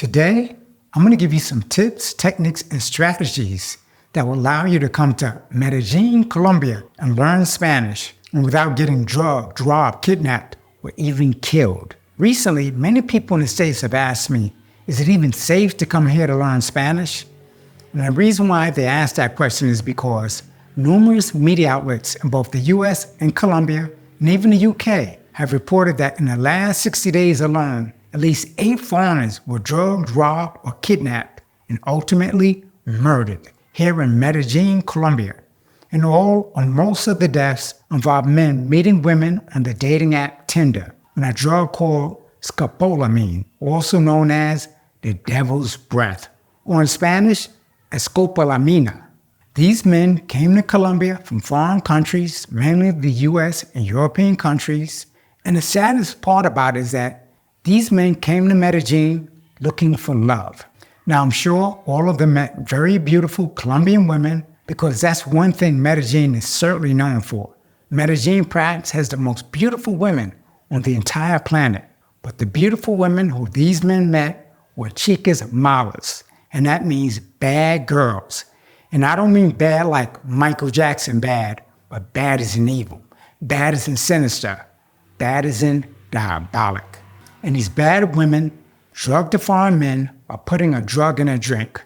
Today, I'm going to give you some tips, techniques, and strategies that will allow you to come to Medellin, Colombia, and learn Spanish and without getting drugged, robbed, kidnapped, or even killed. Recently, many people in the States have asked me, is it even safe to come here to learn Spanish? And the reason why they asked that question is because numerous media outlets in both the US and Colombia, and even the UK, have reported that in the last 60 days alone, at least 8 foreigners were drugged, robbed, or kidnapped, and ultimately murdered here in Medellin, Colombia. In all, on most of the deaths involved men meeting women on the dating app Tinder, and a drug called scopolamine, also known as the devil's breath, or in Spanish, escopolamina. These men came to Colombia from foreign countries, mainly the US and European countries, and the saddest part about it is that these men came to Medellin looking for love. Now, I'm sure all of them met very beautiful Colombian women because that's one thing Medellin is certainly known for. Medellin perhaps has the most beautiful women on the entire planet. But the beautiful women who these men met were chicas malas, and that means bad girls. And I don't mean bad like Michael Jackson bad, but bad as in evil, bad as in sinister, bad as in diabolic. And these bad women drugged the foreign men by putting a drug in a drink.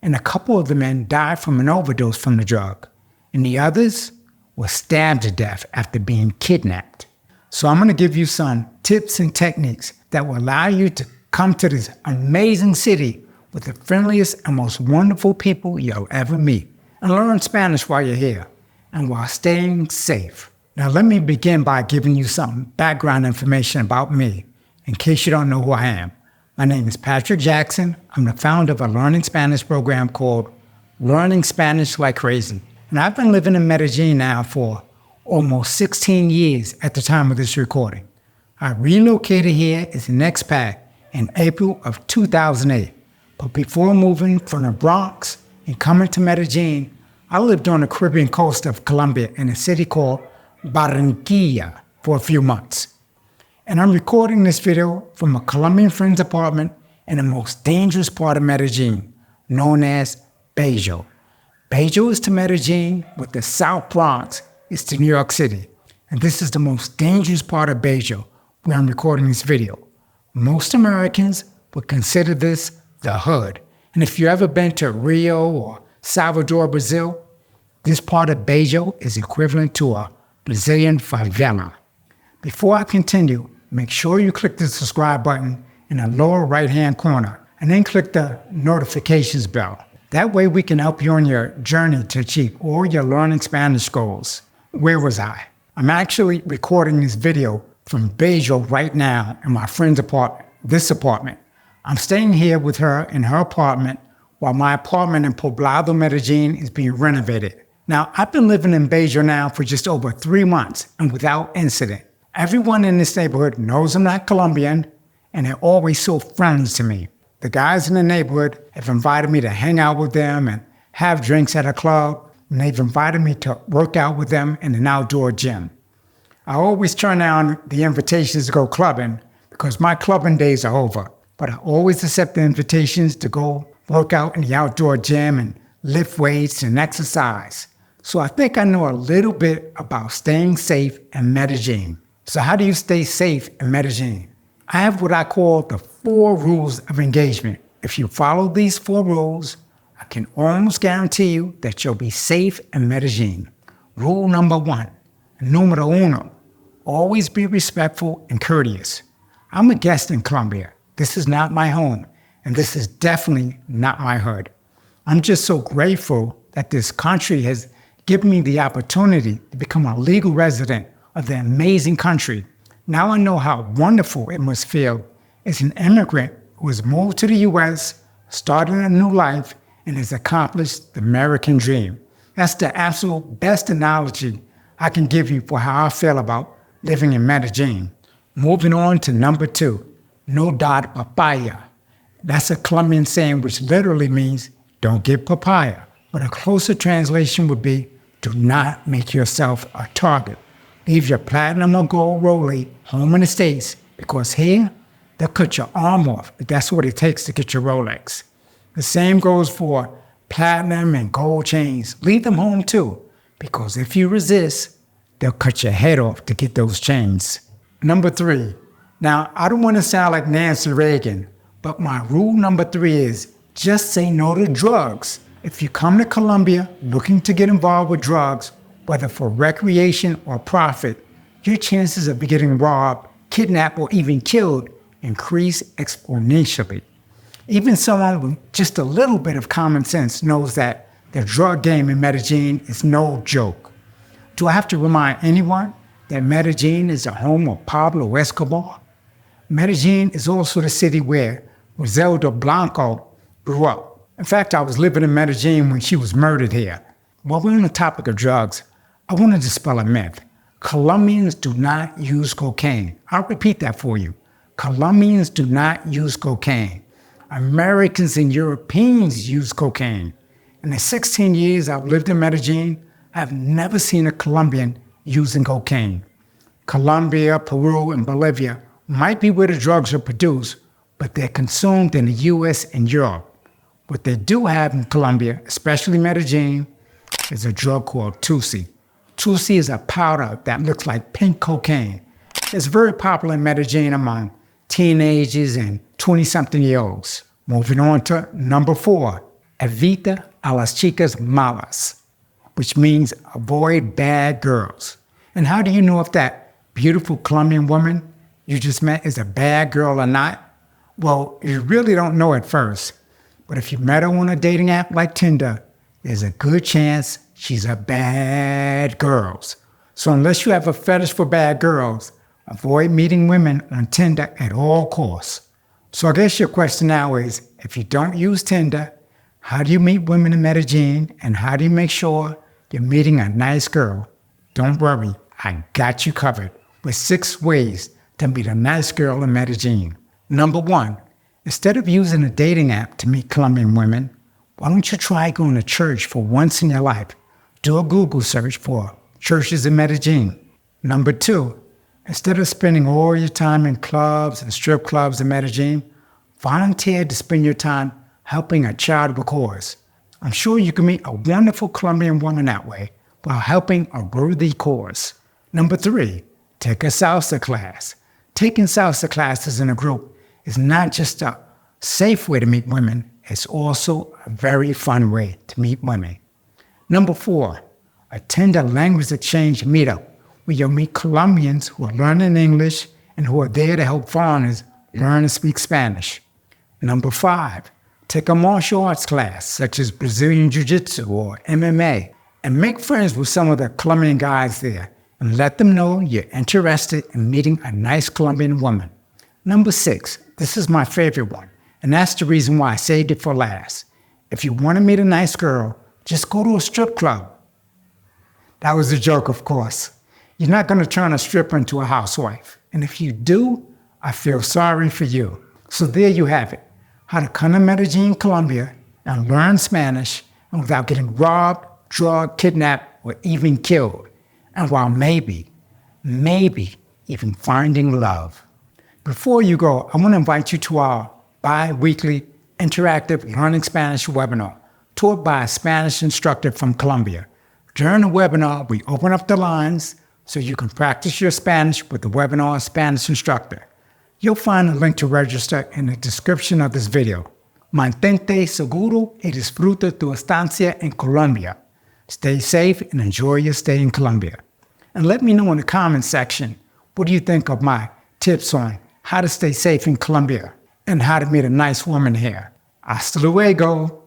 And a couple of the men died from an overdose from the drug. And the others were stabbed to death after being kidnapped. So I'm going to give you some tips and techniques that will allow you to come to this amazing city with the friendliest and most wonderful people you'll ever meet and learn Spanish while you're here and while staying safe. Now let me begin by giving you some background information about me. In case you don't know who I am, my name is Patrick Jackson. I'm the founder of a learning Spanish program called Learning Spanish Like Crazy. And I've been living in Medellin now for almost 16 years at the time of this recording. I relocated here as an expat in April of 2008. But before moving from the Bronx and coming to Medellin, I lived on the Caribbean coast of Colombia in a city called Barranquilla for a few months. And I'm recording this video from a Colombian friend's apartment in the most dangerous part of Medellin, known as Bello. Bello is to Medellin what the South Bronx is to New York City. And this is the most dangerous part of Bello where I'm recording this video. Most Americans would consider this the hood. And if you've ever been to Rio or Salvador, Brazil, this part of Bello is equivalent to a Brazilian favela. Before I continue, make sure you click the subscribe button in the lower right-hand corner and then click the notifications bell. That way we can help you on your journey to achieve all your learning Spanish goals. Where was I? I'm actually recording this video from Bello right now in my friend's apartment, this apartment. I'm staying here with her in her apartment while my apartment in Poblado, Medellin is being renovated. Now, I've been living in Bello now for just over 3 months and without incident. Everyone in this neighborhood knows I'm not Colombian, and they're always so friendly to me. The guys in the neighborhood have invited me to hang out with them and have drinks at a club, and they've invited me to work out with them in an outdoor gym. I always turn down the invitations to go clubbing because my clubbing days are over, but I always accept the invitations to go work out in the outdoor gym and lift weights and exercise. So I think I know a little bit about staying safe in Medellin. So how do you stay safe in Medellin? I have what I call the 4 rules of engagement. If you follow these 4 rules, I can almost guarantee you that you'll be safe in Medellin. Rule number 1, numero uno, always be respectful and courteous. I'm a guest in Colombia. This is not my home, and this is definitely not my hood. I'm just so grateful that this country has given me the opportunity to become a legal resident of the amazing country. Now I know how wonderful it must feel as an immigrant who has moved to the US, started a new life, and has accomplished the American dream. That's the absolute best analogy I can give you for how I feel about living in Medellin. Moving on to number 2, no dar papaya. That's a Colombian saying which literally means don't get papaya. But a closer translation would be do not make yourself a target. Leave your platinum or gold rollie home in the States because here They'll cut your arm off if that's what it takes to get your Rolex. The same goes for platinum and gold chains. Leave them home too, because if you resist, they'll cut your head off to get those chains. Number 3. Now, I don't want to sound like Nancy Reagan, but my rule number 3 is just say no to drugs. If you come to Colombia looking to get involved with drugs, whether for recreation or profit, your chances of getting robbed, kidnapped, or even killed increase exponentially. Even someone with just a little bit of common sense knows that the drug game in Medellin is no joke. Do I have to remind anyone that Medellin is the home of Pablo Escobar? Medellin is also the city where Griselda Blanco grew up. In fact, I was living in Medellin when she was murdered here. While we're on the topic of drugs, I want to dispel a myth. Colombians do not use cocaine. I'll repeat that for you. Colombians do not use cocaine. Americans and Europeans use cocaine. In the 16 years I've lived in Medellin, I've never seen a Colombian using cocaine. Colombia, Peru, and Bolivia might be where the drugs are produced, but they're consumed in the US and Europe. What they do have in Colombia, especially Medellin, is a drug called Tusi. Tusi is a powder that looks like pink cocaine. It's very popular in Medellin among teenagers and 20-something-year-olds. Moving on to number 4, evita a las chicas malas, which means avoid bad girls. And how do you know if that beautiful Colombian woman you just met is a bad girl or not? Well, you really don't know at first. But if you met her on a dating app like Tinder, there's a good chance she's a bad girl. So unless you have a fetish for bad girls, avoid meeting women on Tinder at all costs. So I guess your question now is, if you don't use Tinder, how do you meet women in Medellin, and how do you make sure you're meeting a nice girl? Don't worry, I got you covered with 6 ways to meet a nice girl in Medellin. Number 1, instead of using a dating app to meet Colombian women, why don't you try going to church for once in your life? Do a Google search for churches in Medellin. Number 2, instead of spending all your time in clubs and strip clubs in Medellin, volunteer to spend your time helping a charitable cause. I'm sure you can meet a wonderful Colombian woman that way while helping a worthy cause. Number 3, take a salsa class. Taking salsa classes in a group is not just a safe way to meet women, it's also a very fun way to meet women. Number 4, attend a language exchange meetup where you'll meet Colombians who are learning English and who are there to help foreigners learn to speak Spanish. Number 5, take a martial arts class such as Brazilian Jiu-Jitsu or MMA and make friends with some of the Colombian guys there and let them know you're interested in meeting a nice Colombian woman. Number 6, this is my favorite one, and that's the reason why I saved it for last. If you want to meet a nice girl, just go to a strip club. That was a joke, of course. You're not going to turn a stripper into a housewife. And if you do, I feel sorry for you. So there you have it. How to come to Medellin, Colombia, and learn Spanish and without getting robbed, drugged, kidnapped, or even killed. And while maybe even finding love. Before you go, I want to invite you to our bi-weekly interactive Learning Spanish webinar taught by a Spanish instructor from Colombia. During the webinar, we open up the lines so you can practice your Spanish with the webinar Spanish instructor. You'll find a link to register in the description of this video. Mantente seguro y disfruta tu estancia en Colombia. Stay safe and enjoy your stay in Colombia. And let me know in the comment section, what do you think of my tips on how to stay safe in Colombia and how to meet a nice woman here? Hasta luego.